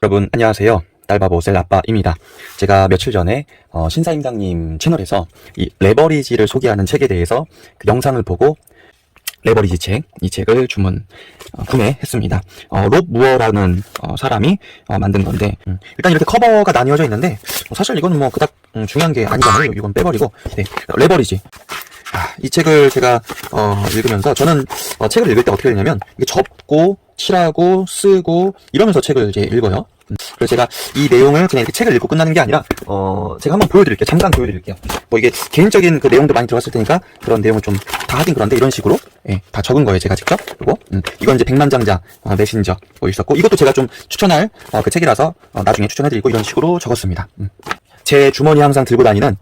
여러분 안녕하세요. 딸바보 셀아빠입니다. 제가 며칠 전에 신사임당님 채널에서 이 레버리지를 소개하는 책에 대해서 그 영상을 보고 레버리지 책, 이 책을 구매했습니다. 롭 무어라는 사람이 만든 건데 일단 이렇게 커버가 나뉘어져 있는데 사실 이건 뭐 그닥 중요한 게 아니잖아요. 이건 빼버리고 네, 레버리지. 이 책을 제가 읽으면서 저는 책을 읽을 때 어떻게 되냐면 이게 접고 칠하고 쓰고 이러면서 책을 이제 읽어요. 그래서 제가 이 내용을 그냥 이렇게 책을 읽고 끝나는 게 아니라 제가 한번 보여드릴게요. 잠깐 보여드릴게요. 뭐 이게 개인적인 그 내용도 많이 들어갔을 테니까 그런 내용을 좀 다 하긴 그런데 이런 식으로 다 적은 거예요. 제가 직접. 그리고 이건 이제 백만장자 메신저 뭐 있었고 이것도 제가 좀 추천할 그 책이라서 나중에 추천해드리고 이런 식으로 적었습니다. 제 주머니에 항상 들고 다니는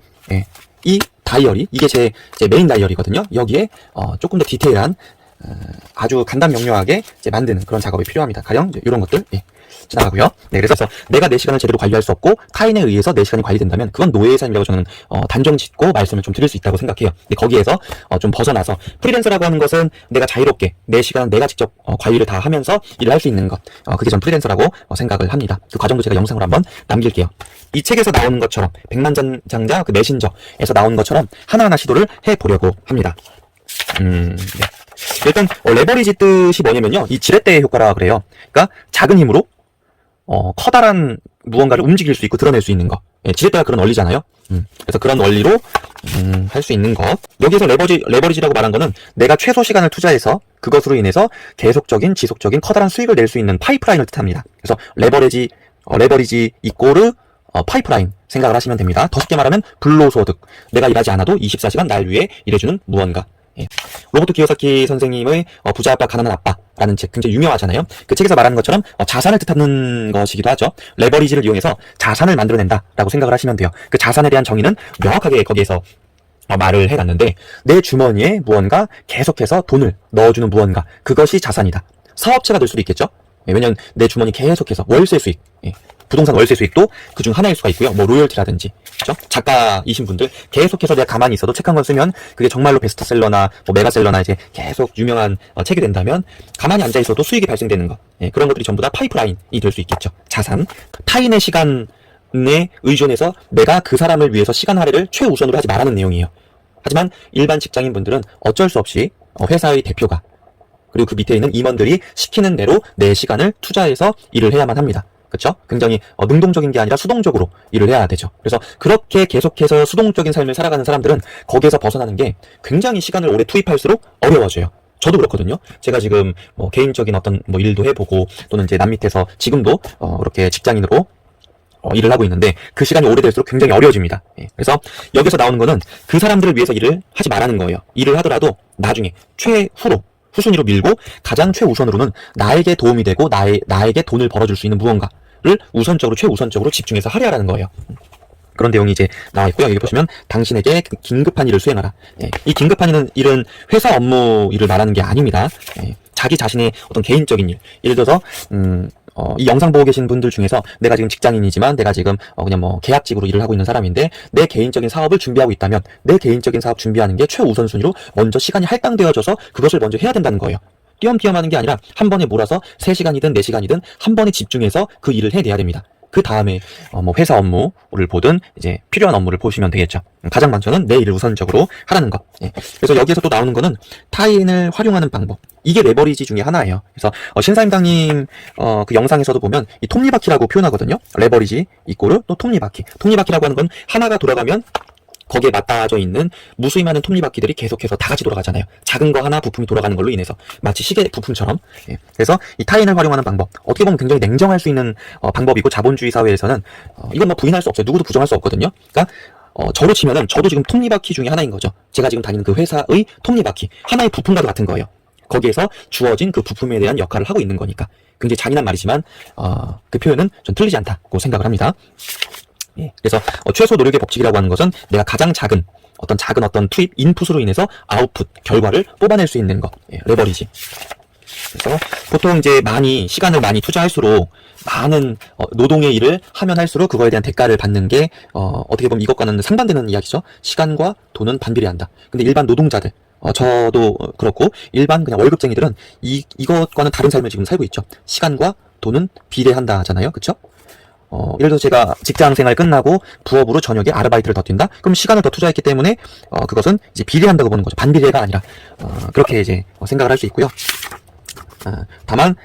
이 다이어리, 이게 제 메인 다이어리거든요. 여기에 조금 더 디테일한 아주 간단 명료하게 이제 만드는 그런 작업이 필요합니다. 가령 이제 이런 것들 지나가고요. 네, 그래서 내가 내 시간을 제대로 관리할 수 없고 타인에 의해서 내 시간이 관리된다면 그건 노예의 삶이라고 저는 단정 짓고 말씀을 좀 드릴 수 있다고 생각해요. 근데 거기에서 좀 벗어나서 프리랜서라고 하는 것은 내가 자유롭게 내 시간은 내가 직접 관리를 다 하면서 일을 할 수 있는 것, 그게 전 프리랜서라고 생각을 합니다. 그 과정도 제가 영상으로 한번 남길게요. 이 책에서 나오는 것처럼 백만장자 그 메신저에서 나오는 것처럼 하나하나 시도를 해보려고 합니다. 네. 일단 레버리지 뜻이 뭐냐면요, 이 지렛대 효과라 그래요. 그러니까 작은 힘으로 커다란 무언가를 움직일 수 있고 드러낼 수 있는 것. 지렛대가 그런 원리잖아요. 그래서 그런 원리로 할 수 있는 것. 여기서 레버리지라고 말한 거는 내가 최소 시간을 투자해서 그것으로 인해서 계속적인 지속적인 커다란 수익을 낼 수 있는 파이프라인을 뜻합니다. 그래서 레버리지 이꼬르 파이프라인 생각을 하시면 됩니다. 더 쉽게 말하면 불로소득. 내가 일하지 않아도 24시간 날 위해 일해주는 무언가. 로버트 키요사키 선생님의 부자 아빠 가난한 아빠라는 책 굉장히 유명하잖아요. 그 책에서 말하는 것처럼 자산을 뜻하는 것이기도 하죠. 레버리지를 이용해서 자산을 만들어낸다라고 생각을 하시면 돼요. 그 자산에 대한 정의는 명확하게 거기에서 말을 해놨는데 내 주머니에 무언가 계속해서 돈을 넣어주는 무언가, 그것이 자산이다. 사업체가 될 수도 있겠죠. 왜냐면 내 주머니 계속해서 월세 수익, 부동산 월세 수익도 그중 하나일 수가 있고요. 뭐 로열티라든지, 그렇죠? 작가이신 분들 계속해서 내가 가만히 있어도 책 한 권 쓰면 그게 정말로 베스트셀러나 뭐 메가셀러나 이제 계속 유명한 책이 된다면 가만히 앉아 있어도 수익이 발생되는 것, 그런 것들이 전부 다 파이프라인이 될 수 있겠죠. 자산, 타인의 시간에 의존해서 내가 그 사람을 위해서 시간 할애를 최우선으로 하지 말라는 내용이에요. 하지만 일반 직장인 분들은 어쩔 수 없이 회사의 대표가 그리고 그 밑에 있는 임원들이 시키는 대로 내 시간을 투자해서 일을 해야만 합니다. 그렇죠? 굉장히 능동적인 게 아니라 수동적으로 일을 해야 되죠. 그래서 그렇게 계속해서 수동적인 삶을 살아가는 사람들은 거기에서 벗어나는 게 굉장히 시간을 오래 투입할수록 어려워져요. 저도 그렇거든요. 제가 지금 뭐 개인적인 어떤 뭐 일도 해보고 또는 이제 남 밑에서 지금도 이렇게 직장인으로 일을 하고 있는데 그 시간이 오래될수록 굉장히 어려워집니다. 그래서 여기서 나오는 거는 그 사람들을 위해서 일을 하지 말라는 거예요. 일을 하더라도 나중에 후순위로 밀고 가장 최우선으로는 나에게 도움이 되고 나에게 돈을 벌어줄 수 있는 무언가를 최우선적으로 집중해서 하려는 거예요. 그런 내용이 이제 나와 있고요. 여기 보시면 당신에게 긴급한 일을 수행하라. 이 긴급한 일은 회사 업무 일을 말하는 게 아닙니다. 자기 자신의 어떤 개인적인 일. 예를 들어서 이 영상 보고 계신 분들 중에서 내가 지금 직장인이지만 내가 지금 그냥 뭐 계약직으로 일을 하고 있는 사람인데 내 개인적인 사업을 준비하고 있다면 내 개인적인 사업 준비하는 게 최우선순위로 먼저 시간이 할당되어져서 그것을 먼저 해야 된다는 거예요. 띄엄띄엄 하는 게 아니라 한 번에 몰아서 3시간이든 4시간이든 한 번에 집중해서 그 일을 해내야 됩니다. 그 다음에 뭐 회사 업무를 보든 이제 필요한 업무를 보시면 되겠죠. 가장 먼저는 내 일을 우선적으로 하라는 것. 그래서 여기에서 또 나오는 거는 타인을 활용하는 방법. 이게 레버리지 중에 하나예요. 그래서 신사임당님 그 영상에서도 보면 이 톱니바퀴라고 표현하거든요. 레버리지 이꼬르 또 톱니바퀴. 톱니바퀴라고 하는 건 하나가 돌아가면 거기에 맞닿아져 있는 무수히 많은 톱니바퀴들이 계속해서 다 같이 돌아가잖아요. 작은 거 하나 부품이 돌아가는 걸로 인해서 마치 시계 부품처럼. 그래서 이 타인을 활용하는 방법, 어떻게 보면 굉장히 냉정할 수 있는 방법이고 자본주의 사회에서는 이건 뭐 부인할 수 없어요. 누구도 부정할 수 없거든요. 그러니까 저로 치면은 저도 지금 톱니바퀴 중에 하나인 거죠. 제가 지금 다니는 그 회사의 톱니바퀴, 하나의 부품과도 같은 거예요. 거기에서 주어진 그 부품에 대한 역할을 하고 있는 거니까. 굉장히 잔인한 말이지만 그 표현은 전 틀리지 않다고 생각을 합니다. 그래서 최소 노력의 법칙이라고 하는 것은 내가 가장 작은 어떤 투입 인풋으로 인해서 아웃풋 결과를 뽑아낼 수 있는 것, 레버리지. 그래서 보통 이제 시간을 많이 투자할수록 많은 노동의 일을 하면 할수록 그거에 대한 대가를 받는 게 어떻게 보면 이것과는 상반되는 이야기죠. 시간과 돈은 반비례한다. 근데 일반 노동자들, 저도 그렇고 일반 그냥 월급쟁이들은 이것과는 다른 삶을 지금 살고 있죠. 시간과 돈은 비례한다잖아요. 그쵸? 예를 들어서 제가 직장 생활 끝나고 부업으로 저녁에 아르바이트를 더 뛴다? 그럼 시간을 더 투자했기 때문에 그것은 이제 비례한다고 보는 거죠. 반비례가 아니라 그렇게 이제 생각을 할 수 있고요. 다만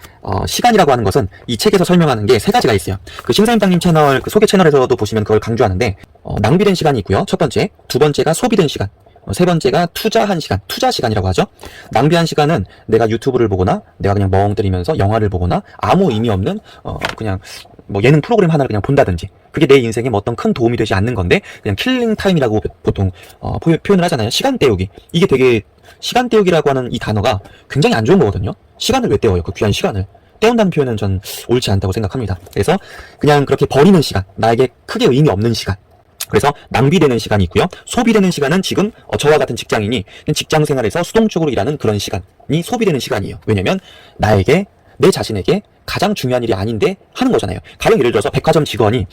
시간이라고 하는 것은 이 책에서 설명하는 게 세 가지가 있어요. 그 신사임당님 채널 그 소개 채널에서도 보시면 그걸 강조하는데 낭비된 시간이 있고요. 첫 번째, 두 번째가 소비된 시간, 세 번째가 투자한 시간, 투자 시간이라고 하죠. 낭비한 시간은 내가 유튜브를 보거나 내가 그냥 멍 때리면서 영화를 보거나 아무 의미 없는 그냥 뭐 예능 프로그램 하나를 그냥 본다든지, 그게 내 인생에 뭐 어떤 큰 도움이 되지 않는 건데 그냥 킬링 타임이라고 보통 표현을 하잖아요. 시간 때우기. 이게 되게 시간 때우기라고 하는 이 단어가 굉장히 안 좋은 거거든요. 시간을 왜 때워요? 그 귀한 시간을 때운다는 표현은 전 옳지 않다고 생각합니다. 그래서 그냥 그렇게 버리는 시간, 나에게 크게 의미 없는 시간, 그래서 낭비되는 시간이 있고요. 소비되는 시간은 지금 저와 같은 직장인이 직장 생활에서 수동적으로 일하는 그런 시간이 소비되는 시간이에요. 왜냐면 나에게, 내 자신에게 가장 중요한 일이 아닌데 하는 거잖아요. 가령 예를 들어서 백화점 직원이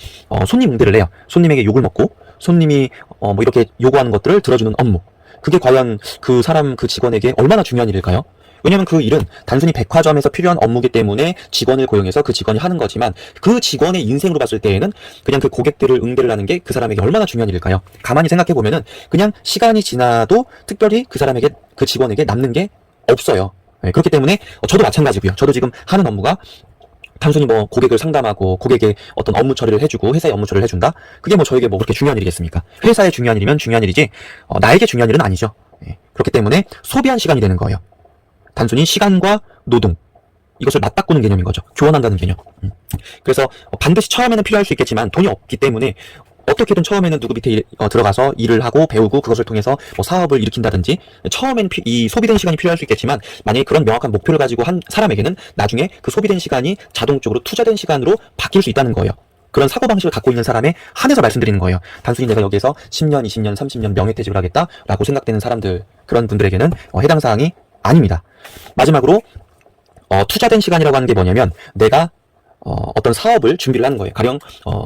손님 응대를 해요. 손님에게 욕을 먹고 손님이 뭐 이렇게 요구하는 것들을 들어주는 업무, 그게 과연 그 사람, 그 직원에게 얼마나 중요한 일일까요? 왜냐면 그 일은 단순히 백화점에서 필요한 업무기 때문에 직원을 고용해서 그 직원이 하는 거지만, 그 직원의 인생으로 봤을 때에는 그냥 그 고객들을 응대를 하는 게 그 사람에게 얼마나 중요한 일일까요? 가만히 생각해 보면은 그냥 시간이 지나도 특별히 그 사람에게, 그 직원에게 남는 게 없어요. 네, 그렇기 때문에 저도 마찬가지고요. 저도 지금 하는 업무가 단순히 뭐 고객을 상담하고 고객의 어떤 업무 처리를 해주고 회사의 업무 처리를 해준다? 그게 뭐 저에게 뭐 그렇게 중요한 일이겠습니까? 회사의 중요한 일이면 중요한 일이지 나에게 중요한 일은 아니죠. 네, 그렇기 때문에 소비한 시간이 되는 거예요. 단순히 시간과 노동, 이것을 맞바꾸는 개념인 거죠. 교환한다는 개념. 그래서 반드시 처음에는 필요할 수 있겠지만 돈이 없기 때문에 어떻게든 처음에는 누구 밑에 들어가서 일을 하고 배우고 그것을 통해서 뭐 사업을 일으킨다든지, 처음에는 이 소비된 시간이 필요할 수 있겠지만 만약에 그런 명확한 목표를 가지고 한 사람에게는 나중에 그 소비된 시간이 자동적으로 투자된 시간으로 바뀔 수 있다는 거예요. 그런 사고방식을 갖고 있는 사람에 한해서 말씀드리는 거예요. 단순히 내가 여기에서 10년, 20년, 30년 명예퇴직을 하겠다라고 생각되는 사람들, 그런 분들에게는 해당 사항이 아닙니다. 마지막으로 투자된 시간이라고 하는 게 뭐냐면 내가 어떤 사업을 준비를 하는 거예요. 가령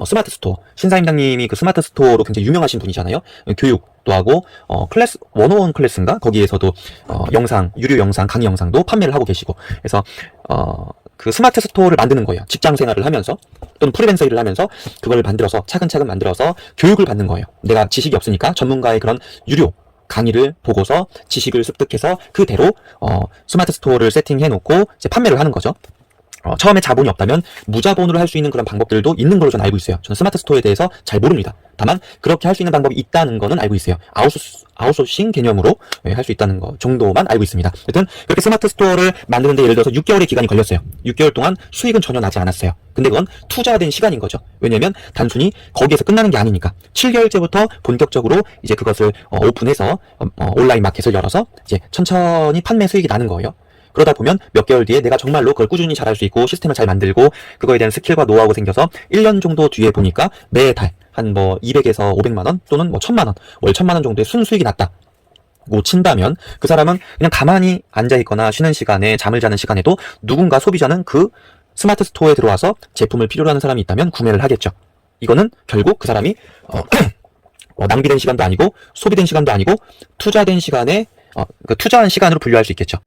스마트 스토어, 신사임당님이 그 스마트 스토어로 굉장히 유명하신 분이잖아요. 교육도 하고 클래스 101 클래스인가 거기에서도 영상, 유료 영상, 강의 영상도 판매를 하고 계시고, 그래서 그 스마트 스토어를 만드는 거예요. 직장 생활을 하면서 또는 프리랜서 일을 하면서 그걸 만들어서 차근차근 만들어서 교육을 받는 거예요. 내가 지식이 없으니까 전문가의 그런 유료 강의를 보고서 지식을 습득해서 그대로 스마트 스토어를 세팅해 놓고 이제 판매를 하는 거죠. 처음에 자본이 없다면 무자본으로 할 수 있는 그런 방법들도 있는 걸로 저는 알고 있어요. 저는 스마트 스토어에 대해서 잘 모릅니다. 다만 그렇게 할 수 있는 방법이 있다는 거는 알고 있어요. 아웃소싱 개념으로 할 수 있다는 거 정도만 알고 있습니다. 여튼 그렇게 스마트 스토어를 만드는데 예를 들어서 6개월의 기간이 걸렸어요. 6개월 동안 수익은 전혀 나지 않았어요. 근데 그건 투자된 시간인 거죠. 왜냐면 단순히 거기에서 끝나는 게 아니니까 7개월째부터 본격적으로 이제 그것을 오픈해서 온라인 마켓을 열어서 이제 천천히 판매 수익이 나는 거예요. 그러다 보면 몇 개월 뒤에 내가 정말로 그걸 꾸준히 잘할 수 있고 시스템을 잘 만들고 그거에 대한 스킬과 노하우가 생겨서 1년 정도 뒤에 보니까 매달 한 뭐 200에서 500만원 또는 뭐 1000만원, 월 1000만원 정도의 순수익이 났다고 친다면 그 사람은 그냥 가만히 앉아있거나 쉬는 시간에, 잠을 자는 시간에도 누군가 소비자는 그 스마트 스토어에 들어와서 제품을 필요로 하는 사람이 있다면 구매를 하겠죠. 이거는 결국 그 사람이 낭비된 시간도 아니고 소비된 시간도 아니고 투자된 시간에 그러니까 투자한 시간으로 분류할 수 있겠죠.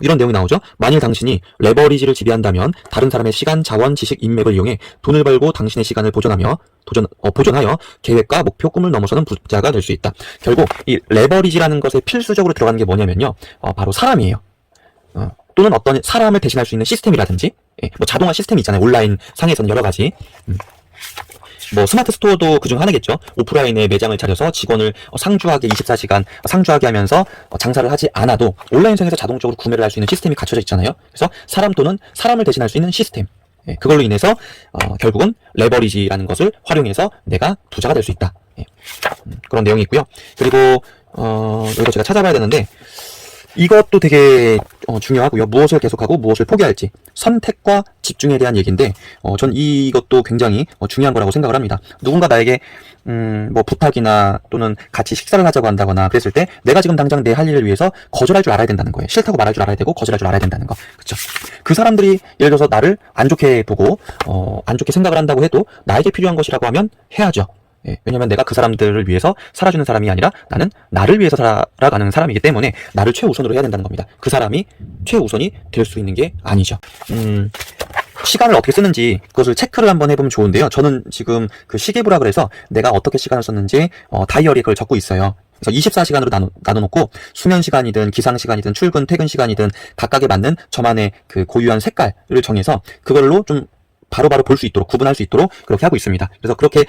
이런 내용이 나오죠. 만일 당신이 레버리지를 지배한다면 다른 사람의 시간, 자원, 지식, 인맥을 이용해 돈을 벌고 당신의 시간을 보존하여 계획과 목표, 꿈을 넘어서는 부자가 될 수 있다. 결국 이 레버리지라는 것에 필수적으로 들어가는 게 뭐냐면요, 바로 사람이에요. 또는 어떤 사람을 대신할 수 있는 시스템이라든지, 뭐 자동화 시스템이 있잖아요. 온라인 상에서는 여러 가지. 뭐 스마트 스토어도 그중 하나겠죠. 오프라인에 매장을 차려서 직원을 상주하게 24시간 상주하게 하면서 장사를 하지 않아도 온라인상에서 자동적으로 구매를 할 수 있는 시스템이 갖춰져 있잖아요. 그래서 사람 또는 사람을 대신할 수 있는 시스템, 그걸로 인해서 결국은 레버리지라는 것을 활용해서 내가 부자가 될 수 있다. 그런 내용이 있고요. 그리고 이거 제가 찾아봐야 되는데 이것도 되게 중요하고요. 무엇을 계속하고 무엇을 포기할지, 선택과 집중에 대한 얘기인데 전 이것도 굉장히 중요한 거라고 생각을 합니다. 누군가 나에게 뭐 부탁이나 또는 같이 식사를 하자고 한다거나 그랬을 때 내가 지금 당장 내 할 일을 위해서 거절할 줄 알아야 된다는 거예요. 싫다고 말할 줄 알아야 되고 거절할 줄 알아야 된다는 거. 그렇죠? 그 사람들이 예를 들어서 나를 안 좋게 보고 안 좋게 생각을 한다고 해도 나에게 필요한 것이라고 하면 해야죠. 예, 왜냐면 내가 그 사람들을 위해서 살아주는 사람이 아니라 나는 나를 위해서 살아가는 사람이기 때문에 나를 최우선으로 해야 된다는 겁니다. 그 사람이 최우선이 될 수 있는 게 아니죠. 시간을 어떻게 쓰는지 그것을 체크를 한번 해보면 좋은데요. 저는 지금 그 시계부라 그래서 내가 어떻게 시간을 썼는지 다이어리에 그걸 적고 있어요. 그래서 24시간으로 나눠놓고 수면 시간이든 기상 시간이든 출근 퇴근 시간이든 각각에 맞는 저만의 그 고유한 색깔을 정해서 그걸로 좀 바로바로 볼 수 있도록 구분할 수 있도록 그렇게 하고 있습니다. 그래서 그렇게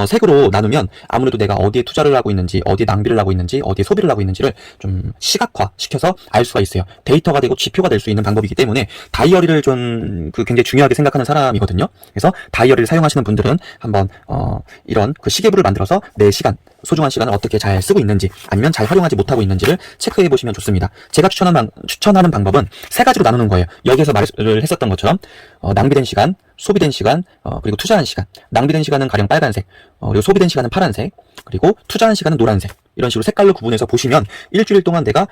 색으로 나누면 아무래도 내가 어디에 투자를 하고 있는지 어디에 낭비를 하고 있는지 어디에 소비를 하고 있는지를 좀 시각화 시켜서 알 수가 있어요. 데이터가 되고 지표가 될 수 있는 방법이기 때문에 다이어리를 좀 굉장히 중요하게 생각하는 사람이거든요. 그래서 다이어리를 사용하시는 분들은 한번 이런 그 시계부를 만들어서 내 시간 소중한 시간을 어떻게 잘 쓰고 있는지 아니면 잘 활용하지 못하고 있는지를 체크해 보시면 좋습니다. 제가 추천하는 방법은 세 가지로 나누는 거예요. 여기에서 말을 했었던 것처럼 낭비된 시간, 소비된 시간, 그리고 투자한 시간. 낭비된 시간은 가령 빨간색, 그리고 소비된 시간은 파란색, 그리고 투자한 시간은 노란색. 이런 식으로 색깔로 구분해서 보시면 일주일 동안 내가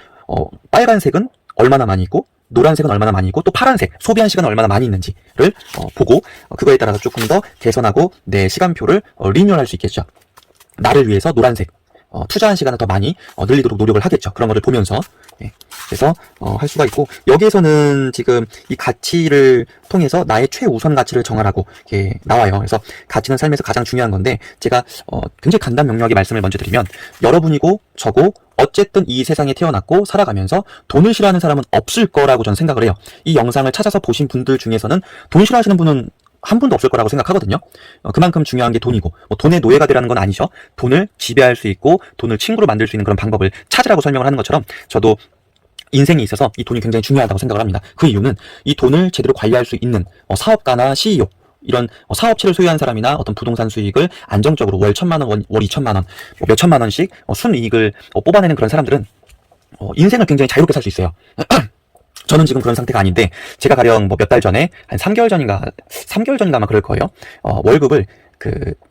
빨간색은 얼마나 많이 있고 노란색은 얼마나 많이 있고 또 파란색, 소비한 시간은 얼마나 많이 있는지를 보고 그거에 따라서 조금 더 개선하고 내 시간표를 리뉴얼할 수 있겠죠. 나를 위해서 노란색, 투자한 시간을 더 많이 늘리도록 노력을 하겠죠. 그런 거를 보면서. 예. 그래서 할 수가 있고 여기에서는 지금 이 가치를 통해서 나의 최우선 가치를 정하라고 이렇게 나와요. 그래서 가치는 삶에서 가장 중요한 건데 제가 굉장히 간단 명료하게 말씀을 먼저 드리면 여러분이고 저고 어쨌든 이 세상에 태어났고 살아가면서 돈을 싫어하는 사람은 없을 거라고 저는 생각을 해요. 이 영상을 찾아서 보신 분들 중에서는 돈 싫어하시는 분은 한 분도 없을 거라고 생각하거든요. 그만큼 중요한 게 돈이고 돈의 노예가 되라는 건 아니죠. 돈을 지배할 수 있고 돈을 친구로 만들 수 있는 그런 방법을 찾으라고 설명을 하는 것처럼 저도 인생에 있어서 이 돈이 굉장히 중요하다고 생각을 합니다. 그 이유는 이 돈을 제대로 관리할 수 있는 사업가나 CEO 이런 사업체를 소유한 사람이나 어떤 부동산 수익을 안정적으로 월 1,000만 원, 월 2,000만 원, 몇 천만 원씩 순이익을 뽑아내는 그런 사람들은 인생을 굉장히 자유롭게 살 수 있어요. 저는 지금 그런 상태가 아닌데 제가 가령 몇 달 전에 한 3개월 전인가 아마 그럴 거예요. 월급을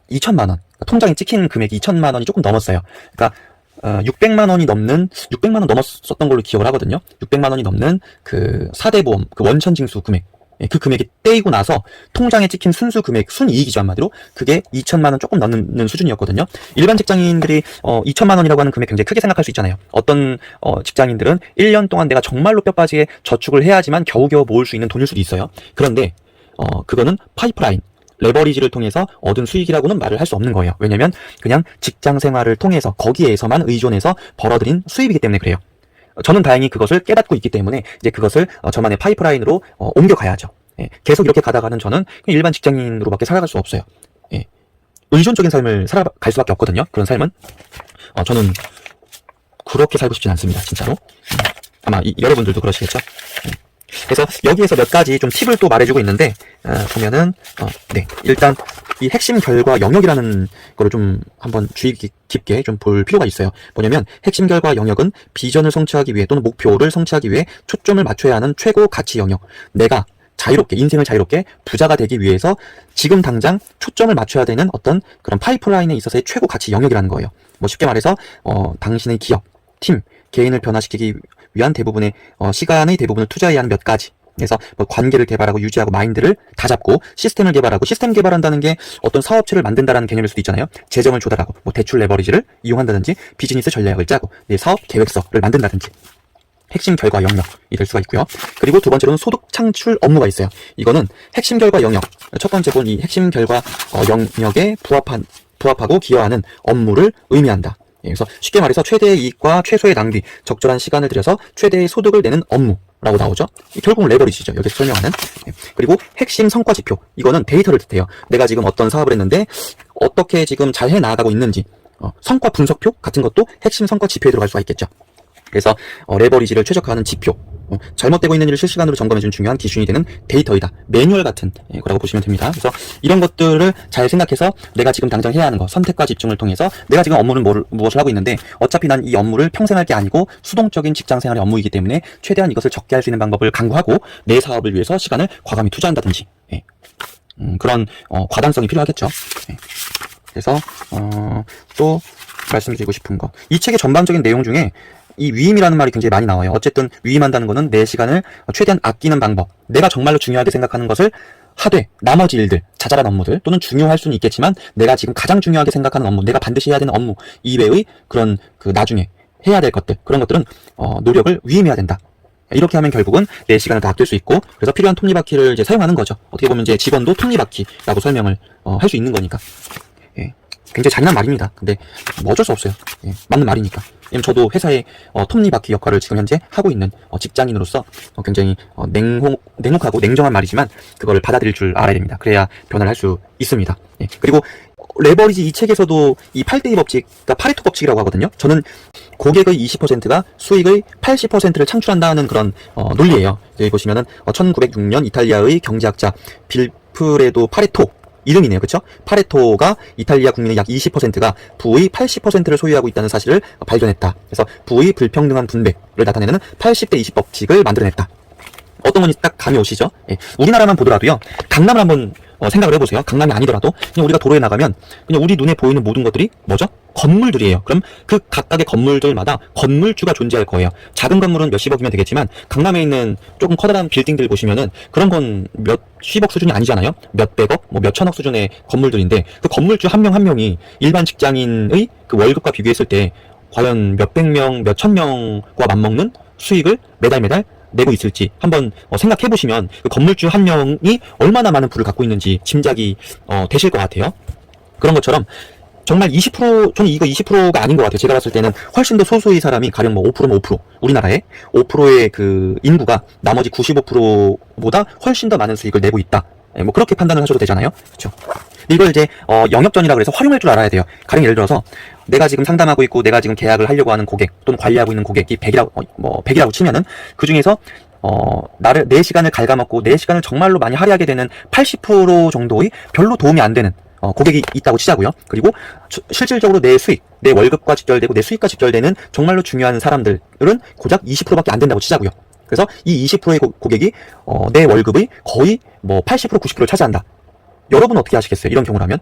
2,000만 원 통장에 찍힌 금액이 2,000만 원이 조금 넘었어요. 그러니까 600만 원이 넘는 600만 원 넘었었던 걸로 기억을 하거든요. 600만 원이 넘는 그 4대 보험 그 원천 징수 금액 그 금액이 떼이고 나서 통장에 찍힌 순수 금액, 순이익이죠 한마디로 그게 2천만 원 조금 넘는 수준이었거든요. 일반 직장인들이 2천만 원이라고 하는 금액 굉장히 크게 생각할 수 있잖아요. 어떤 직장인들은 1년 동안 내가 정말로 뼈빠지게 저축을 해야지만 겨우겨우 모을 수 있는 돈일 수도 있어요. 그런데 그거는 파이프라인 레버리지를 통해서 얻은 수익이라고는 말을 할 수 없는 거예요. 왜냐면 그냥 직장 생활을 통해서 거기에서만 의존해서 벌어들인 수입이기 때문에 그래요. 저는 다행히 그것을 깨닫고 있기 때문에 이제 그것을 저만의 파이프라인으로 옮겨가야죠. 예, 계속 이렇게 가다가는 저는 일반 직장인으로밖에 살아갈 수 없어요. 예, 의존적인 삶을 살아갈 수밖에 없거든요. 그런 삶은 저는 그렇게 살고 싶진 않습니다. 진짜로. 아마 여러분들도 그러시겠죠. 그래서 여기에서 몇 가지 좀 팁을 또 말해주고 있는데 보면은 네, 일단 이 핵심 결과 영역이라는 거를 좀 한번 주의 깊게 좀 볼 필요가 있어요. 뭐냐면 핵심 결과 영역은 비전을 성취하기 위해 또는 목표를 성취하기 위해 초점을 맞춰야 하는 최고 가치 영역. 내가 자유롭게 인생을 자유롭게 부자가 되기 위해서 지금 당장 초점을 맞춰야 되는 어떤 그런 파이프라인에 있어서의 최고 가치 영역이라는 거예요. 뭐 쉽게 말해서 당신의 기업, 팀, 개인을 변화시키기 위한 대부분의 시간의 대부분을 투자해야 하는 몇 가지. 그래서 뭐 관계를 개발하고 유지하고 마인드를 다 잡고 시스템을 개발하고 시스템 개발한다는 게 어떤 사업체를 만든다라는 개념일 수도 있잖아요. 재정을 조달하고 뭐 대출 레버리지를 이용한다든지 비즈니스 전략을 짜고 내 사업 계획서를 만든다든지 핵심 결과 영역이 될 수가 있고요. 그리고 두 번째로는 소득 창출 업무가 있어요. 이거는 핵심 결과 영역. 첫 번째 본 이 핵심 결과 영역에 부합하고 기여하는 업무를 의미한다. 그래서 쉽게 말해서 최대의 이익과 최소의 낭비, 적절한 시간을 들여서 최대의 소득을 내는 업무라고 나오죠. 결국은 레버리지죠. 여기서 설명하는. 그리고 핵심 성과 지표. 이거는 데이터를 뜻해요. 내가 지금 어떤 사업을 했는데 어떻게 지금 잘 해나가고 있는지 성과 분석표 같은 것도 핵심 성과 지표에 들어갈 수가 있겠죠. 그래서 레버리지를 최적화하는 지표, 잘못되고 있는 일을 실시간으로 점검해주는 중요한 기준이 되는 데이터이다. 매뉴얼 같은 거라고 보시면 됩니다. 그래서 이런 것들을 잘 생각해서 내가 지금 당장 해야 하는 거, 선택과 집중을 통해서 내가 지금 업무는 무엇을 하고 있는데 어차피 난 이 업무를 평생 할 게 아니고 수동적인 직장생활의 업무이기 때문에 최대한 이것을 적게 할 수 있는 방법을 강구하고 내 사업을 위해서 시간을 과감히 투자한다든지 그런 과단성이 필요하겠죠. 그래서 또 말씀드리고 싶은 거, 이 책의 전반적인 내용 중에 이 위임이라는 말이 굉장히 많이 나와요. 어쨌든 위임한다는 거는 내 시간을 최대한 아끼는 방법, 내가 정말로 중요하게 생각하는 것을 하되 나머지 일들, 자잘한 업무들 또는 중요할 수는 있겠지만 내가 지금 가장 중요하게 생각하는 업무, 내가 반드시 해야 되는 업무 이외의 그런 그 나중에 해야 될 것들, 그런 것들은 노력을 위임해야 된다. 이렇게 하면 결국은 내 시간을 더 아낄 수 있고, 그래서 필요한 톱니바퀴를 이제 사용하는 거죠. 어떻게 보면 이제 직원도 톱니바퀴라고 설명을 할 수 있는 거니까. 예. 굉장히 잔인한 말입니다. 근데 뭐 어쩔 수 없어요. 예. 맞는 말이니까. 왜냐면 저도 회사의 톱니바퀴 역할을 지금 현재 하고 있는 직장인으로서 굉장히 냉혹하고 냉정한 말이지만 그거를 받아들일 줄 알아야 됩니다. 그래야 변화를 할 수 있습니다. 예. 그리고 레버리지 이 책에서도 이 8대2 법칙, 그러니까 파레토 법칙이라고 하거든요. 저는 고객의 20%가 수익의 80%를 창출한다는 그런 논리예요. 여기 보시면은 1906년 이탈리아의 경제학자 빌프레도 파레토 이름이네요. 그쵸? 파레토가 이탈리아 국민의 약 20%가 부의 80%를 소유하고 있다는 사실을 발견했다. 그래서 부의 불평등한 분배를 나타내는 80대 20 법칙을 만들어냈다. 어떤 건지 딱 감이 오시죠? 예. 우리나라만 보더라도요. 강남을 한번 생각을 해보세요. 강남이 아니더라도 그냥 우리가 도로에 나가면 그냥 우리 눈에 보이는 모든 것들이 뭐죠? 건물들이에요. 그럼 그 각각의 건물들마다 건물주가 존재할 거예요. 작은 건물은 몇십억이면 되겠지만 강남에 있는 조금 커다란 빌딩들 보시면은 그런 건 몇십억 수준이 아니잖아요. 몇백억, 뭐 몇천억 수준의 건물들인데 그 건물주 한 명 한 명이 일반 직장인의 그 월급과 비교했을 때 과연 몇백 명, 몇천 명과 맞먹는 수익을 매달 내고 있을지 한번 생각해 보시면 그 건물주 한 명이 얼마나 많은 부를 갖고 있는지 짐작이 되실 것 같아요. 그런 것처럼 정말 20%, 저는 이거 20%가 아닌 것 같아요. 제가 봤을 때는 훨씬 더 소수의 사람이 가령 뭐 5%면 5%, 우리나라의 5%의 그 인구가 나머지 95%보다 훨씬 더 많은 수익을 내고 있다. 뭐 그렇게 판단을 하셔도 되잖아요. 그렇죠? 이걸 이제 영역전이라 그래서 활용할 줄 알아야 돼요. 가령 예를 들어서 내가 지금 상담하고 있고 내가 지금 계약을 하려고 하는 고객 또는 관리하고 있는 고객이 100이라고 치면은 그 중에서 내 시간을 갉아먹고 내 시간을 정말로 많이 할애하게 되는 80% 정도의 별로 도움이 안 되는 고객이 있다고 치자고요. 그리고 실질적으로 내 수익, 내 월급과 직결되고 내 수익과 직결되는 정말로 중요한 사람들은 고작 20%밖에 안 된다고 치자고요. 그래서 이 20%의 고객이 내 월급의 거의 뭐 80%, 90%를 차지한다. 여러분 어떻게 하시겠어요? 이런 경우라면?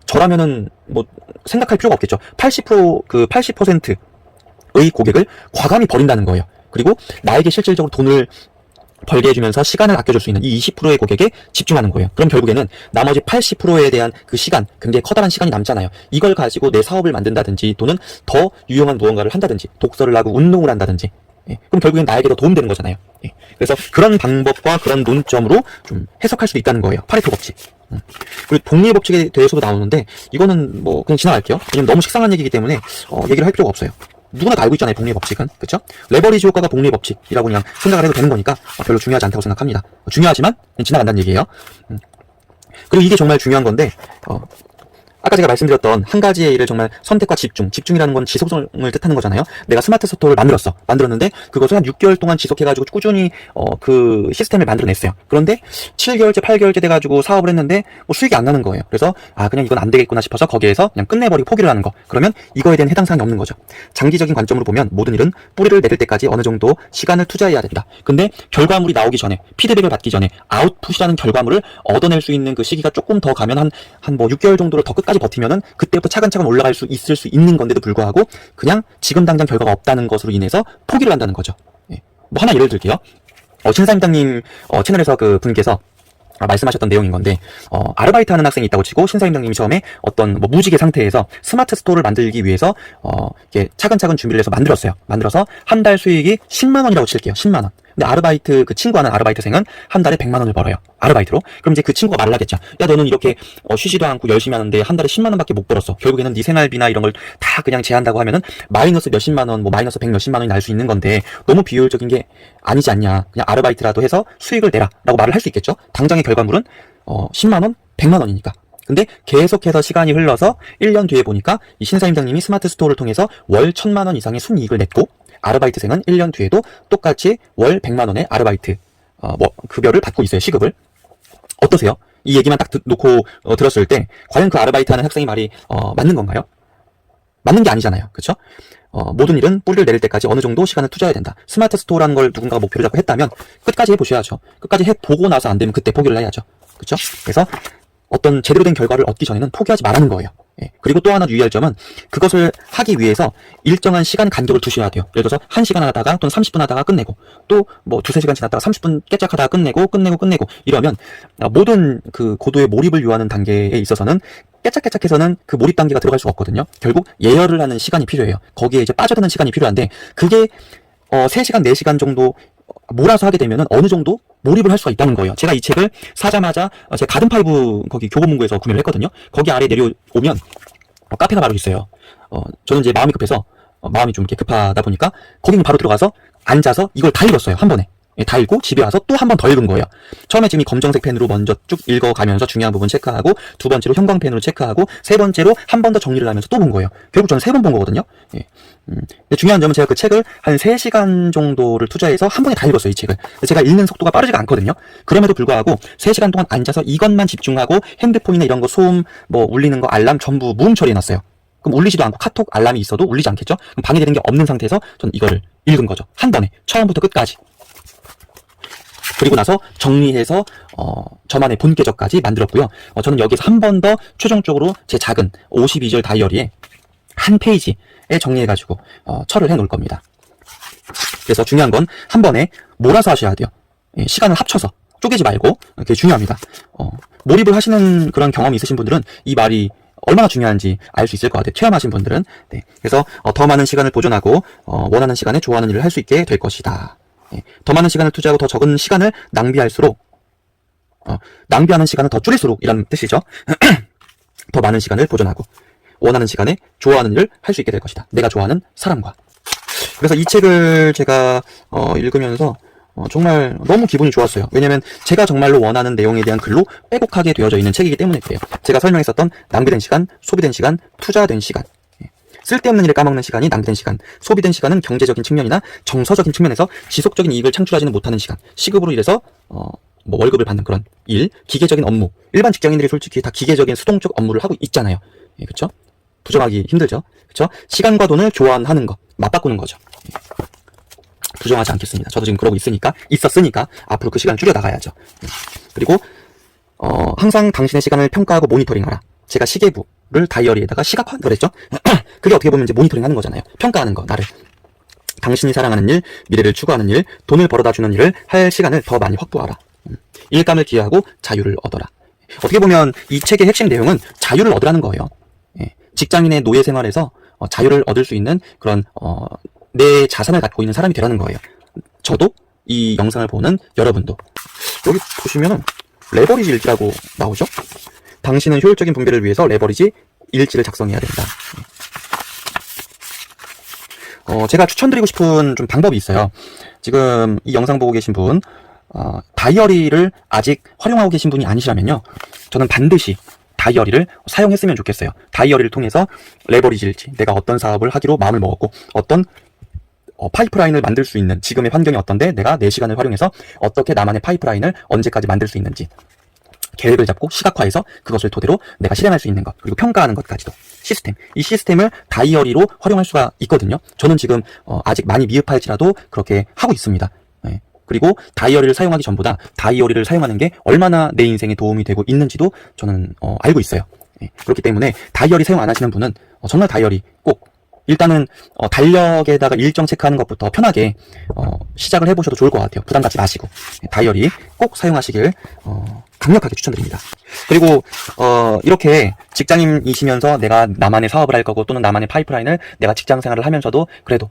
저라면은 뭐 생각할 필요가 없겠죠. 80%의 고객을 과감히 버린다는 거예요. 그리고 나에게 실질적으로 돈을 벌게 해주면서 시간을 아껴줄 수 있는 이 20%의 고객에 집중하는 거예요. 그럼 결국에는 나머지 80%에 대한 그 시간, 굉장히 커다란 시간이 남잖아요. 이걸 가지고 내 사업을 만든다든지 또는 더 유용한 무언가를 한다든지 독서를 하고 운동을 한다든지, 예. 그럼 결국엔 나에게 더 도움되는 거잖아요. 예. 그래서 그런 방법과 그런 논점으로 좀 해석할 수도 있다는 거예요. 파레토 법칙. 그리고 복리의 법칙에 대해서도 나오는데 이거는 뭐 그냥 지나갈게요. 왜냐면 너무 식상한 얘기이기 때문에 얘기를 할 필요가 없어요. 누구나 다 알고 있잖아요. 복리의 법칙은. 그쵸? 레버리지 효과가 복리의 법칙이라고 그냥 생각을 해도 되는 거니까 별로 중요하지 않다고 생각합니다. 중요하지만 지나간다는 얘기예요. 그리고 이게 정말 중요한 건데 아까 제가 말씀드렸던 한 가지의 일을 정말 선택과 집중이라는 건 지속성을 뜻하는 거잖아요. 내가 스마트 스토어를 만들었는데 그것을 한 6개월 동안 지속해가지고 꾸준히 그 시스템을 만들어냈어요. 그런데 7개월째 8개월째 돼가지고 사업을 했는데 뭐 수익이 안 나는 거예요. 그래서 그냥 이건 안 되겠구나 싶어서 거기에서 그냥 끝내버리고 포기를 하는 거. 그러면 이거에 대한 해당 사항이 없는 거죠. 장기적인 관점으로 보면 모든 일은 뿌리를 내릴 때까지 어느 정도 시간을 투자해야 된다. 근데 결과물이 나오기 전에, 피드백을 받기 전에 아웃풋이라는 결과물을 얻어낼 수 있는 그 시기가 조금 더 가면 한 뭐 6개월 정도를 더 끝까지 버티면은 그때부터 차근차근 올라갈 수 있을 수 있는 건데도 불구하고 그냥 지금 당장 결과가 없다는 것으로 인해서 포기를 한다는 거죠. 예. 뭐 하나 예를 들게요. 신사임당님 채널에서 그 분께서 말씀하셨던 내용인 건데 아르바이트 하는 학생이 있다고 치고 신사임당님이 처음에 어떤 뭐 무직의 상태에서 스마트 스토어를 만들기 위해서 이렇게 차근차근 준비를 해서 만들어서 한 달 수익이 10만 원이라고 칠게요. 10만 원. 근데 그 친구 하는 아르바이트생은 한 달에 100만 원을 벌어요. 아르바이트로. 그럼 이제 그 친구가 말을 하겠죠. 야, 너는 이렇게 쉬지도 않고 열심히 하는데 한 달에 10만 원밖에 못 벌었어. 결국에는 네 생활비나 이런 걸 다 그냥 제한다고 하면은 마이너스 몇십만 원, 뭐 마이너스 100 몇십만 원이 날 수 있는 건데 너무 비효율적인 게 아니지 않냐. 그냥 아르바이트라도 해서 수익을 내라. 라고 말을 할 수 있겠죠. 당장의 결과물은 10만 원, 100만 원이니까. 근데 계속해서 시간이 흘러서 1년 뒤에 보니까 이 신사임당님이 스마트 스토어를 통해서 월 1,000만 원 이상의 순이익을 냈고 아르바이트생은 1년 뒤에도 똑같이 월 100만 원의 아르바이트 급여를 받고 있어요. 시급을. 어떠세요? 이 얘기만 딱 놓고 들었을 때 과연 그 아르바이트 하는 학생의 말이 맞는 건가요? 맞는 게 아니잖아요. 그렇죠? 모든 일은 뿌리를 내릴 때까지 어느 정도 시간을 투자해야 된다. 스마트 스토어라는 걸 누군가가 목표를 잡고 했다면 끝까지 해보셔야죠. 끝까지 해보고 나서 안 되면 그때 포기를 해야죠. 그렇죠? 그래서 어떤 제대로 된 결과를 얻기 전에는 포기하지 말라는 거예요. 예. 그리고 또 하나 유의할 점은 그것을 하기 위해서 일정한 시간 간격을 두셔야 돼요. 예를 들어서 1시간 하다가 또는 30분 하다가 끝내고 또 뭐 두세 시간 지났다가 30분 깨짝하다가 끝내고 이러면 모든 그 고도의 몰입을 요하는 단계에 있어서는 깨짝깨짝해서는 그 몰입 단계가 들어갈 수가 없거든요. 결국 예열을 하는 시간이 필요해요. 거기에 이제 빠져드는 시간이 필요한데 그게 3시간, 4시간 정도 몰아서 하게 되면은 어느 정도 몰입을 할 수가 있다는 거예요. 제가 이 책을 사자마자 제가 가든파이브 거기 교보문고에서 구매를 했거든요. 거기 아래 내려오면 카페가 바로 있어요. 저는 이제 마음이 급해서 마음이 좀 이렇게 급하다 보니까 거기는 바로 들어가서 앉아서 이걸 다 읽었어요. 한 번에. 예, 다 읽고 집에 와서 또 한 번 더 읽은 거예요. 처음에 지금 이 검정색 펜으로 먼저 쭉 읽어가면서 중요한 부분 체크하고 두 번째로 형광펜으로 체크하고 세 번째로 한 번 더 정리를 하면서 또 본 거예요. 결국 저는 3번 본 거거든요. 예. 근데 중요한 점은 제가 그 책을 한 3시간 정도를 투자해서 한 번에 다 읽었어요, 이 책을. 제가 읽는 속도가 빠르지가 않거든요. 그럼에도 불구하고 3시간 동안 앉아서 이것만 집중하고 핸드폰이나 이런 거 소음, 뭐 울리는 거 알람 전부 무음 처리해놨어요. 그럼 울리지도 않고 카톡 알람이 있어도 울리지 않겠죠? 그럼 방해되는 게 없는 상태에서 저는 이거를 읽은 거죠. 한 번에. 처음부터 끝까지. 그리고 나서 정리해서 저만의 본계적까지 만들었고요. 저는 여기서 한 번 더 최종적으로 제 작은 52절 다이어리에 한 페이지에 정리해가지고 철을 해놓을 겁니다. 그래서 중요한 건 한 번에 몰아서 하셔야 돼요. 예, 시간을 합쳐서 쪼개지 말고 그게 중요합니다. 몰입을 하시는 그런 경험이 있으신 분들은 이 말이 얼마나 중요한지 알 수 있을 것 같아요. 체험하신 분들은. 네. 그래서 더 많은 시간을 보존하고 원하는 시간에 좋아하는 일을 할 수 있게 될 것이다. 예, 더 많은 시간을 투자하고 더 적은 시간을 낭비할수록 낭비하는 시간은 더 줄일수록 이라는 뜻이죠. 더 많은 시간을 보존하고 원하는 시간에 좋아하는 일을 할 수 있게 될 것이다. 내가 좋아하는 사람과. 그래서 이 책을 제가 읽으면서 정말 너무 기분이 좋았어요. 왜냐면 제가 정말로 원하는 내용에 대한 글로 빼곡하게 되어져 있는 책이기 때문에 그래요. 제가 설명했었던 낭비된 시간, 소비된 시간, 투자된 시간, 쓸데없는 일에 까먹는 시간이 낭비된 시간, 소비된 시간은 경제적인 측면이나 정서적인 측면에서 지속적인 이익을 창출하지는 못하는 시간, 시급으로 일해서 뭐 월급을 받는 그런 일, 기계적인 업무. 일반 직장인들이 솔직히 다 기계적인 수동적 업무를 하고 있잖아요. 예, 그렇죠? 부정하기 힘들죠. 그렇죠? 시간과 돈을 교환하는 거, 맞바꾸는 거죠. 예. 부정하지 않겠습니다. 저도 지금 그러고 있었으니까 앞으로 그 시간을 줄여 나가야죠. 예. 그리고 항상 당신의 시간을 평가하고 모니터링하라. 제가 시계부를 다이어리에다가 시각화한 거랬죠. 그게 어떻게 보면 이제 모니터링하는 거잖아요. 평가하는 거, 나를. 당신이 사랑하는 일, 미래를 추구하는 일, 돈을 벌어다주는 일을 할 시간을 더 많이 확보하라. 일감을 기여하고 자유를 얻어라. 어떻게 보면 이 책의 핵심 내용은 자유를 얻으라는 거예요. 예. 직장인의 노예 생활에서 자유를 얻을 수 있는 그런 내 자산을 갖고 있는 사람이 되라는 거예요. 저도 이 영상을 보는 여러분도. 여기 보시면은 레버리지 일지라고 나오죠. 당신은 효율적인 분배를 위해서 레버리지 일지를 작성해야 된다. 제가 추천드리고 싶은 좀 방법이 있어요. 지금 이 영상 보고 계신 분, 다이어리를 아직 활용하고 계신 분이 아니시라면요. 저는 반드시 다이어리를 사용했으면 좋겠어요. 다이어리를 통해서 레버리지 일지, 내가 어떤 사업을 하기로 마음을 먹었고, 어떤 파이프라인을 만들 수 있는 지금의 환경이 어떤데 내가 내 시간을 활용해서 어떻게 나만의 파이프라인을 언제까지 만들 수 있는지 계획을 잡고 시각화해서 그것을 토대로 내가 실행할 수 있는 것, 그리고 평가하는 것까지도 시스템, 이 시스템을 다이어리로 활용할 수가 있거든요. 저는 지금 아직 많이 미흡할지라도 그렇게 하고 있습니다. 네. 그리고 다이어리를 사용하기 전보다 다이어리를 사용하는 게 얼마나 내 인생에 도움이 되고 있는지도 저는 알고 있어요. 네. 그렇기 때문에 다이어리 사용 안 하시는 분은 정말 다이어리 꼭 일단은 달력에다가 일정 체크하는 것부터 편하게 시작을 해보셔도 좋을 것 같아요. 부담 갖지 마시고 다이어리 꼭 사용하시길 강력하게 추천드립니다. 그리고 이렇게 직장인이시면서 내가 나만의 사업을 할 거고 또는 나만의 파이프라인을 내가 직장 생활을 하면서도 그래도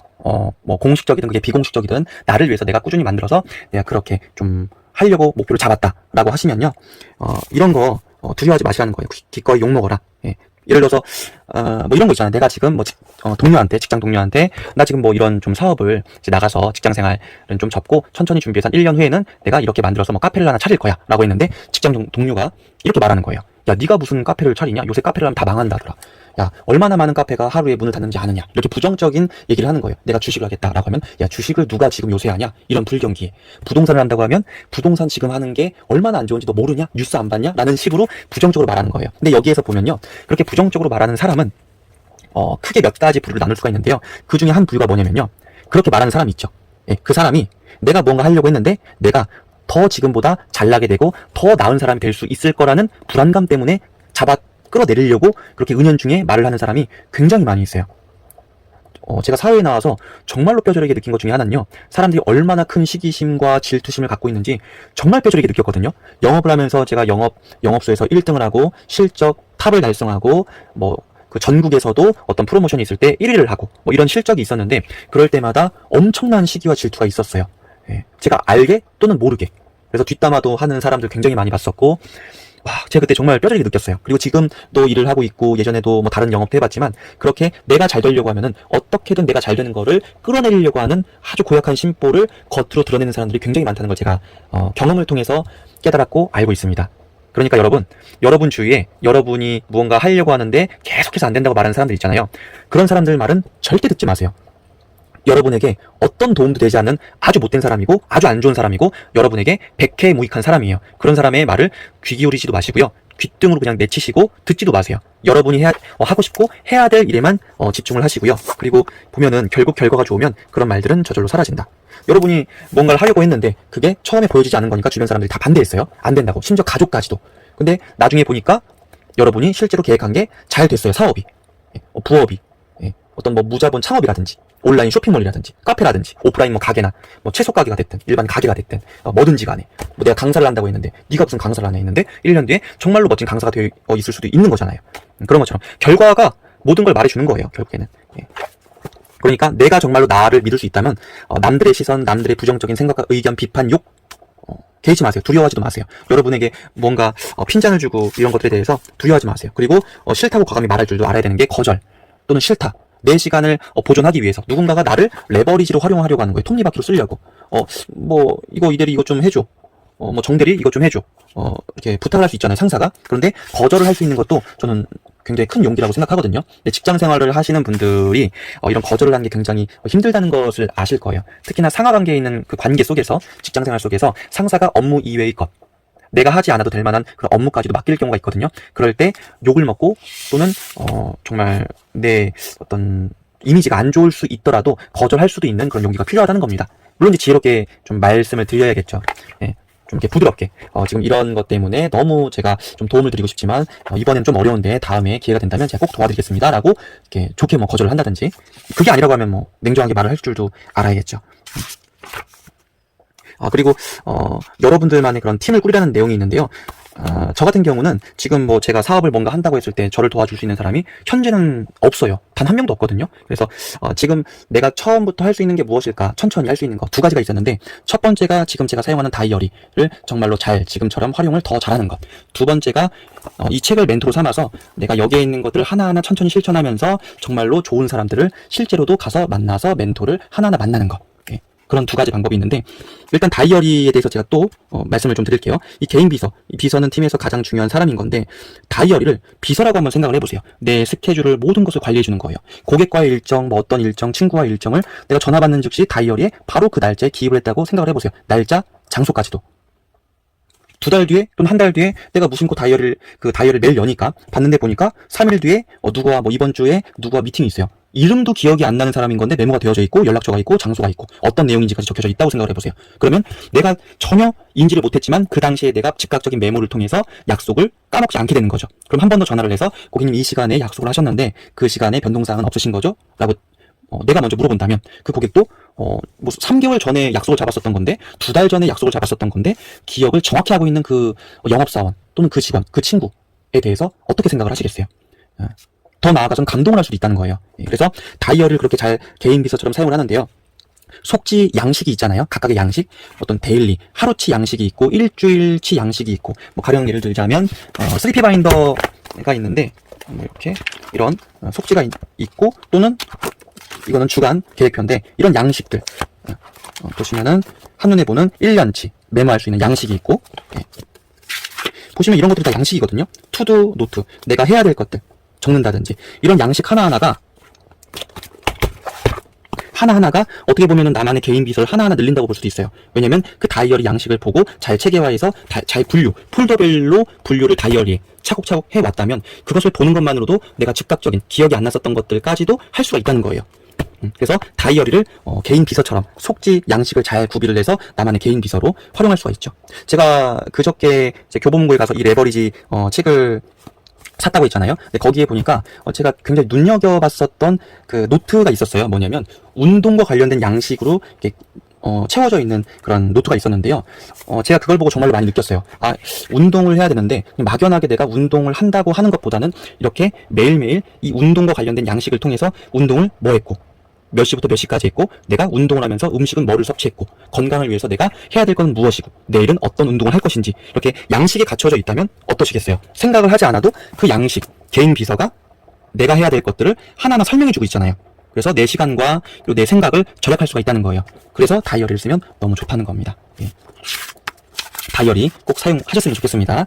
뭐 공식적이든 그게 비공식적이든 나를 위해서 내가 꾸준히 만들어서 내가 그렇게 좀 하려고 목표를 잡았다라고 하시면요. 이런 거 두려워하지 마시라는 거예요. 기꺼이 욕먹어라. 예. 예를 들어서 뭐 이런 거 있잖아요. 내가 지금 뭐 동료한테, 직장 동료한테 나 지금 뭐 이런 좀 사업을 이제 나가서 직장 생활은 좀 접고 천천히 준비해서 한 1년 후에는 내가 이렇게 만들어서 뭐 카페를 하나 차릴 거야 라고 했는데 직장 동료가 이렇게 말하는 거예요. 야, 네가 무슨 카페를 차리냐? 요새 카페를 하면 다 망한다더라. 야, 얼마나 많은 카페가 하루에 문을 닫는지 아느냐? 이렇게 부정적인 얘기를 하는 거예요. 내가 주식을 하겠다라고 하면 야, 주식을 누가 지금 요새 하냐? 이런 불경기에. 부동산을 한다고 하면 부동산 지금 하는 게 얼마나 안 좋은지 너 모르냐? 뉴스 안 봤냐? 라는 식으로 부정적으로 말하는 거예요. 근데 여기에서 보면요. 그렇게 부정적으로 말하는 사람은 크게 몇 가지 부류를 나눌 수가 있는데요. 그 중에 한 부류가 뭐냐면요. 그렇게 말하는 사람이 있죠. 예, 그 사람이 내가 뭔가 하려고 했는데 내가 더 지금보다 잘나게 되고 더 나은 사람이 될 수 있을 거라는 불안감 때문에 끌어내리려고 그렇게 은연중에 말을 하는 사람이 굉장히 많이 있어요. 제가 사회에 나와서 정말로 뼈저리게 느낀 것 중에 하나는요, 사람들이 얼마나 큰 시기심과 질투심을 갖고 있는지 정말 뼈저리게 느꼈거든요. 영업을 하면서 제가 영업소에서 1등을 하고 실적 탑을 달성하고 그 전국에서도 어떤 프로모션이 있을 때 1위를 하고 이런 실적이 있었는데, 그럴 때마다 엄청난 시기와 질투가 있었어요. 예, 제가 알게 또는 모르게. 그래서 뒷담화도 하는 사람들 굉장히 많이 봤었고, 와, 제가 그때 정말 뼈저리게 느꼈어요. 그리고 지금도 일을 하고 있고 예전에도 다른 영업도 해봤지만, 그렇게 내가 잘 되려고 하면은 어떻게든 내가 잘 되는 거를 끌어내리려고 하는 아주 고약한 심보를 겉으로 드러내는 사람들이 굉장히 많다는 걸 제가 경험을 통해서 깨달았고 알고 있습니다. 그러니까 여러분 주위에 여러분이 무언가 하려고 하는데 계속해서 안 된다고 말하는 사람들 있잖아요. 그런 사람들 말은 절대 듣지 마세요. 여러분에게 어떤 도움도 되지 않는 아주 못된 사람이고 아주 안 좋은 사람이고 여러분에게 백해무익한 사람이에요. 그런 사람의 말을 귀 기울이지도 마시고요. 귓등으로 그냥 내치시고 듣지도 마세요. 여러분이 하고 싶고 해야 될 일에만 집중을 하시고요. 그리고 보면은 결국 결과가 좋으면 그런 말들은 저절로 사라진다. 여러분이 뭔가를 하려고 했는데 그게 처음에 보여지지 않은 거니까 주변 사람들이 다 반대했어요. 안 된다고. 심지어 가족까지도. 근데 나중에 보니까 여러분이 실제로 계획한 게 잘 됐어요. 사업이, 부업이, 어떤 무자본 창업이라든지 온라인 쇼핑몰이라든지 카페라든지 오프라인 가게나 채소 가게가 됐든 일반 가게가 됐든 뭐든지 간에 내가 강사를 한다고 했는데 네가 무슨 강사를 하나 했는데 1년 뒤에 정말로 멋진 강사가 되어 있을 수도 있는 거잖아요. 그런 것처럼 결과가 모든 걸 말해주는 거예요. 결국에는. 그러니까 내가 정말로 나를 믿을 수 있다면 남들의 시선, 남들의 부정적인 생각과 의견, 비판, 욕 개의치 마세요. 두려워하지도 마세요. 여러분에게 뭔가 핀잔을 주고 이런 것들에 대해서 두려워하지 마세요. 그리고 싫다고 과감히 말할 줄도 알아야 되는 게 거절 또는 싫다. 내 시간을 보존하기 위해서 누군가가 나를 레버리지로 활용하려고 하는 거예요. 톱니바퀴로 쓰려고. 이대리 이거 좀 해줘. 정대리 이거 좀 해줘. 이렇게 부탁을 할 수 있잖아요, 상사가. 그런데 거절을 할 수 있는 것도 저는 굉장히 큰 용기라고 생각하거든요. 근데 직장 생활을 하시는 분들이 이런 거절을 하는 게 굉장히 힘들다는 것을 아실 거예요. 특히나 상하 관계에 있는 그 관계 속에서, 직장 생활 속에서 상사가 업무 이외의 것, 내가 하지 않아도 될 만한 그런 업무까지도 맡길 경우가 있거든요. 그럴 때 욕을 먹고 또는 정말 내 어떤 이미지가 안 좋을 수 있더라도 거절할 수도 있는 그런 용기가 필요하다는 겁니다. 물론 이제 지혜롭게 좀 말씀을 드려야겠죠. 예, 좀 이렇게 부드럽게. 지금 이런 것 때문에 너무 제가 좀 도움을 드리고 싶지만 이번엔 좀 어려운데 다음에 기회가 된다면 제가 꼭 도와드리겠습니다 라고 이렇게 좋게 거절을 한다든지, 그게 아니라고 하면 냉정하게 말을 할 줄도 알아야겠죠. 그리고 여러분들만의 그런 팀을 꾸리라는 내용이 있는데요. 저 같은 경우는 지금 제가 사업을 뭔가 한다고 했을 때 저를 도와줄 수 있는 사람이 현재는 없어요. 단 한 명도 없거든요. 그래서 지금 내가 처음부터 할 수 있는 게 무엇일까, 천천히 할 수 있는 거 두 가지가 있었는데, 첫 번째가 지금 제가 사용하는 다이어리를 정말로 지금처럼 활용을 더 잘하는 것. 두 번째가 이 책을 멘토로 삼아서 내가 여기에 있는 것들을 하나하나 천천히 실천하면서 정말로 좋은 사람들을 실제로도 가서 만나서 멘토를 하나하나 만나는 것. 그런 두 가지 방법이 있는데, 일단 다이어리에 대해서 제가 또 말씀을 좀 드릴게요. 이 개인 비서, 이 비서는 팀에서 가장 중요한 사람인 건데, 다이어리를 비서라고 한번 생각을 해보세요. 내 스케줄을, 모든 것을 관리해주는 거예요. 고객과의 일정, 어떤 일정, 친구와의 일정을 내가 전화 받는 즉시 다이어리에 바로 그 날짜에 기입을 했다고 생각을 해보세요. 날짜, 장소까지도. 2달 뒤에 또는 한 달 뒤에 내가 무심코 다이어리를 매일 여니까 봤는데 보니까 3일 뒤에 누구와 이번 주에 누구와 미팅이 있어요. 이름도 기억이 안 나는 사람인 건데 메모가 되어져 있고 연락처가 있고 장소가 있고 어떤 내용인지까지 적혀져 있다고 생각을 해보세요. 그러면 내가 전혀 인지를 못했지만 그 당시에 내가 즉각적인 메모를 통해서 약속을 까먹지 않게 되는 거죠. 그럼 한 번 더 전화를 해서 고객님 이 시간에 약속을 하셨는데 그 시간에 변동사항은 없으신 거죠? 라고 내가 먼저 물어본다면 그 고객도 3개월 전에 약속을 잡았었던 건데 2달 전에 약속을 잡았었던 건데 기억을 정확히 하고 있는 그 영업사원 또는 그 직원, 그 친구에 대해서 어떻게 생각을 하시겠어요? 더 나아가서는 감동을 할 수도 있다는 거예요. 그래서 다이어리를 그렇게 잘 개인 비서처럼 사용을 하는데요. 속지 양식이 있잖아요. 각각의 양식, 어떤 데일리, 하루치 양식이 있고 일주일치 양식이 있고, 가령 예를 들자면 3P 바인더가 있는데 이렇게 이런 속지가 있고, 또는 이거는 주간 계획표인데 이런 양식들 보시면은 한눈에 보는 1년치 메모할 수 있는 양식이 있고, 보시면 이런 것들이 다 양식이거든요. 투두 노트, 내가 해야 될 것들 적는다든지, 이런 양식 하나하나가 어떻게 보면은 나만의 개인 비서를 하나하나 늘린다고 볼 수도 있어요. 왜냐면 그 다이어리 양식을 보고 잘 체계화해서 잘 폴더별로 분류를 다이어리에 차곡차곡 해왔다면 그것을 보는 것만으로도 내가 즉각적인 기억이 안 났었던 것들까지도 할 수가 있다는 거예요. 그래서 다이어리를 개인 비서처럼 속지 양식을 잘 구비를 해서 나만의 개인 비서로 활용할 수가 있죠. 제가 그저께 교보문고에 가서 이 레버리지 책을 샀다고 했잖아요. 근데 거기에 보니까 제가 굉장히 눈여겨봤었던 그 노트가 있었어요. 뭐냐면 운동과 관련된 양식으로 이렇게 채워져 있는 그런 노트가 있었는데요. 제가 그걸 보고 정말로 많이 느꼈어요. 아, 운동을 해야 되는데 막연하게 내가 운동을 한다고 하는 것보다는 이렇게 매일매일 이 운동과 관련된 양식을 통해서 운동을 뭐 했고, 몇 시부터 몇 시까지 했고, 내가 운동을 하면서 음식은 뭐를 섭취했고, 건강을 위해서 내가 해야 될 건 무엇이고, 내일은 어떤 운동을 할 것인지, 이렇게 양식이 갖춰져 있다면 어떠시겠어요? 생각을 하지 않아도 그 양식, 개인 비서가 내가 해야 될 것들을 하나하나 설명해주고 있잖아요. 그래서 내 시간과 내 생각을 절약할 수가 있다는 거예요. 그래서 다이어리를 쓰면 너무 좋다는 겁니다. 예. 다이어리 꼭 사용하셨으면 좋겠습니다.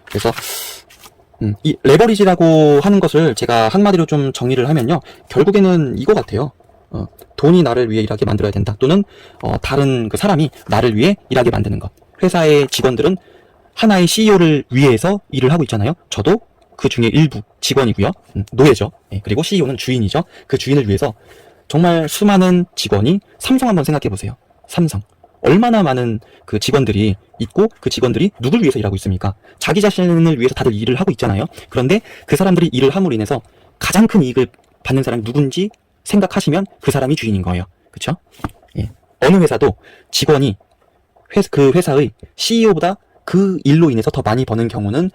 그래서 이 레버리지라고 하는 것을 제가 한마디로 좀 정의를 하면요, 결국에는 이거 같아요. 돈이 나를 위해 일하게 만들어야 된다. 또는 다른 그 사람이 나를 위해 일하게 만드는 것. 회사의 직원들은 하나의 CEO를 위해서 일을 하고 있잖아요. 저도 그 중에 일부 직원이고요. 노예죠. 예, 그리고 CEO는 주인이죠. 그 주인을 위해서 정말 수많은 직원이, 삼성 한번 생각해 보세요. 삼성. 얼마나 많은 그 직원들이 있고, 그 직원들이 누굴 위해서 일하고 있습니까? 자기 자신을 위해서 다들 일을 하고 있잖아요. 그런데 그 사람들이 일을 함으로 인해서 가장 큰 이익을 받는 사람이 누군지 생각하시면 그 사람이 주인인 거예요. 그쵸? 예. 어느 회사도 직원이 그 회사의 CEO보다 그 일로 인해서 더 많이 버는 경우는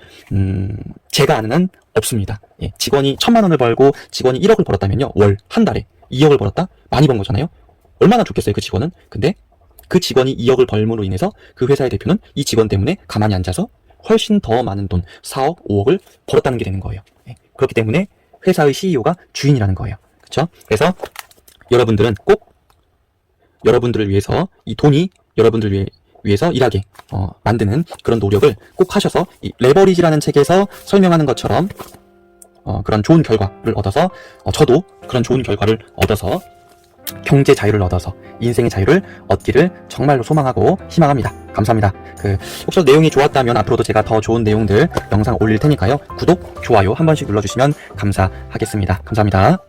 제가 아는 한 없습니다. 예. 직원이 1,000만 원을 벌고 직원이 1억을 벌었다면요, 월 한 달에 2억을 벌었다? 많이 번 거잖아요. 얼마나 좋겠어요, 그 직원은. 근데 그 직원이 2억을 벌므로 인해서 그 회사의 대표는 이 직원 때문에 가만히 앉아서 훨씬 더 많은 돈, 4억, 5억을 벌었다는 게 되는 거예요. 예. 그렇기 때문에 회사의 CEO가 주인이라는 거예요. 그렇죠? 그래서 여러분들은 꼭 여러분들을 위해서, 이 돈이 여러분들을 위해서 일하게 만드는 그런 노력을 꼭 하셔서, 이 레버리지라는 책에서 설명하는 것처럼 그런 좋은 결과를 얻어서, 저도 그런 좋은 결과를 얻어서 경제 자유를 얻어서 인생의 자유를 얻기를 정말로 소망하고 희망합니다. 감사합니다. 혹시 내용이 좋았다면 앞으로도 제가 더 좋은 내용들 영상 올릴 테니까요. 구독, 좋아요 한 번씩 눌러주시면 감사하겠습니다. 감사합니다.